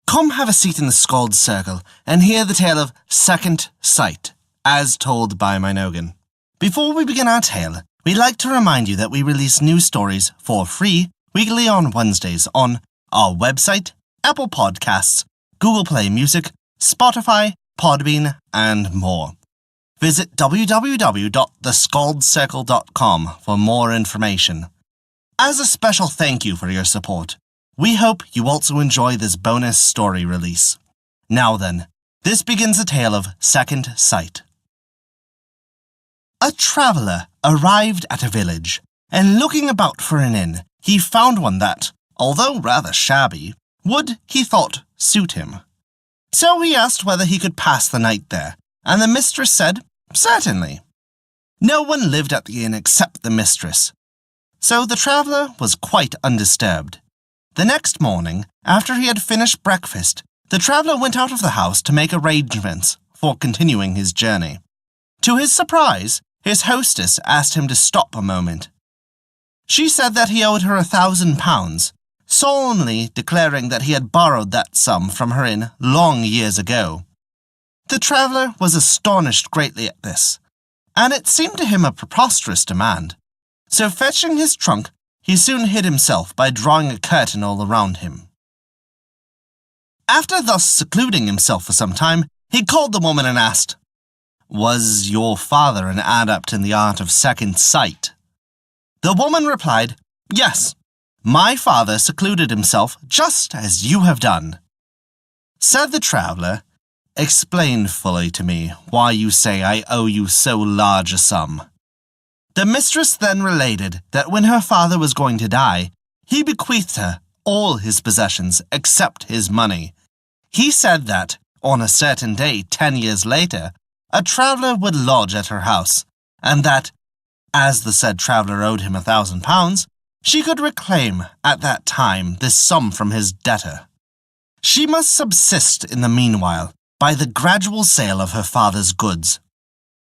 Come have a seat in the Skald circle and hear the tale of Second Sight, as told by Mynogan. Before we begin our tale, we'd like to remind you that we release new stories for free weekly on Wednesdays on our website, Apple Podcasts, Google Play Music, Spotify, Podbean, and more. Visit www.thescaldcircle.com for more information. As a special thank you for your support, we hope you also enjoy this bonus story release. Now then, this begins the tale of Second Sight. A traveller arrived at a village, and looking about for an inn, he found one that, although rather shabby, would, he thought, suit him. So he asked whether he could pass the night there, and the mistress said, certainly. No one lived at the inn except the mistress, so the traveller was quite undisturbed. The next morning, after he had finished breakfast, the traveller went out of the house to make arrangements for continuing his journey. To his surprise, his hostess asked him to stop a moment. She said that he owed her £1,000, solemnly declaring that he had borrowed that sum from her inn long years ago. The traveller was astonished greatly at this, and it seemed to him a preposterous demand. So fetching his trunk, he soon hid himself by drawing a curtain all around him. After thus secluding himself for some time, he called the woman and asked, "Was your father an adept in the art of second sight?" The woman replied, "Yes, my father secluded himself just as you have done." Said the traveller, "Explain fully to me why you say I owe you so large a sum." The mistress then related that when her father was going to die, he bequeathed her all his possessions except his money. He said that, on a certain day 10 years later, a traveller would lodge at her house, and that, as the said traveller owed him £1,000, she could reclaim at that time this sum from his debtor. She must subsist in the meanwhile by the gradual sale of her father's goods.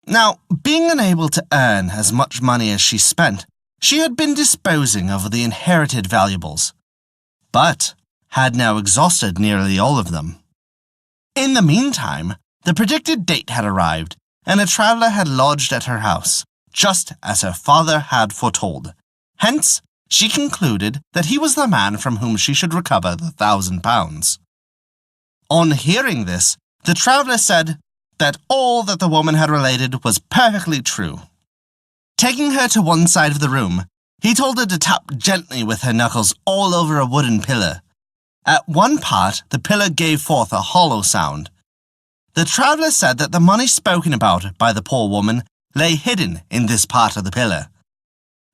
Now, being unable to earn as much money as she spent, she had been disposing of the inherited valuables, but had now exhausted nearly all of them. In the meantime, the predicted date had arrived, and a traveller had lodged at her house, just as her father had foretold. Hence, she concluded that he was the man from whom she should recover the £1,000. On hearing this, the traveller said that all that the woman had related was perfectly true. Taking her to one side of the room, he told her to tap gently with her knuckles all over a wooden pillar. At one part, the pillar gave forth a hollow sound. The traveller said that the money spoken about by the poor woman lay hidden in this part of the pillar.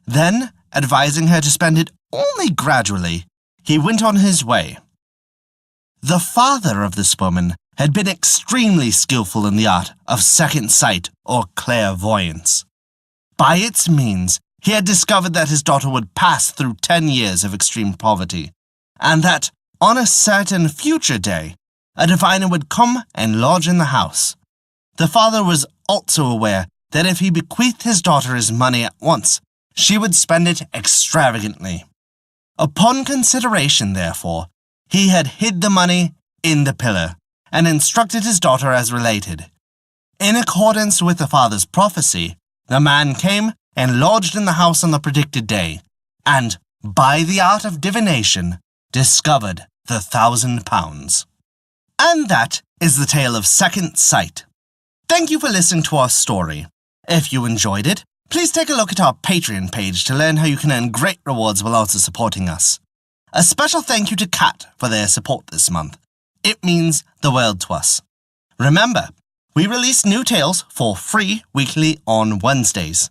Then, advising her to spend it only gradually, he went on his way. The father of this woman had been extremely skillful in the art of second sight or clairvoyance. By its means, he had discovered that his daughter would pass through 10 years of extreme poverty, and that, on a certain future day, a diviner would come and lodge in the house. The father was also aware that if he bequeathed his daughter his money at once, she would spend it extravagantly. Upon consideration, therefore, he had hid the money in the pillar, and instructed his daughter as related. In accordance with the father's prophecy, the man came and lodged in the house on the predicted day, and, by the art of divination, discovered the £1,000. And that is the tale of Second Sight. Thank you for listening to our story. If you enjoyed it, please take a look at our Patreon page to learn how you can earn great rewards while also supporting us. A special thank you to Kat for their support this month. It means the world to us. Remember, we release new tales for free weekly on Wednesdays.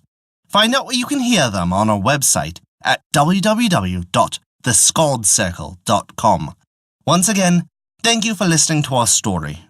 Find out where you can hear them on our website at www.thescaldcircle.com. Once again, thank you for listening to our story.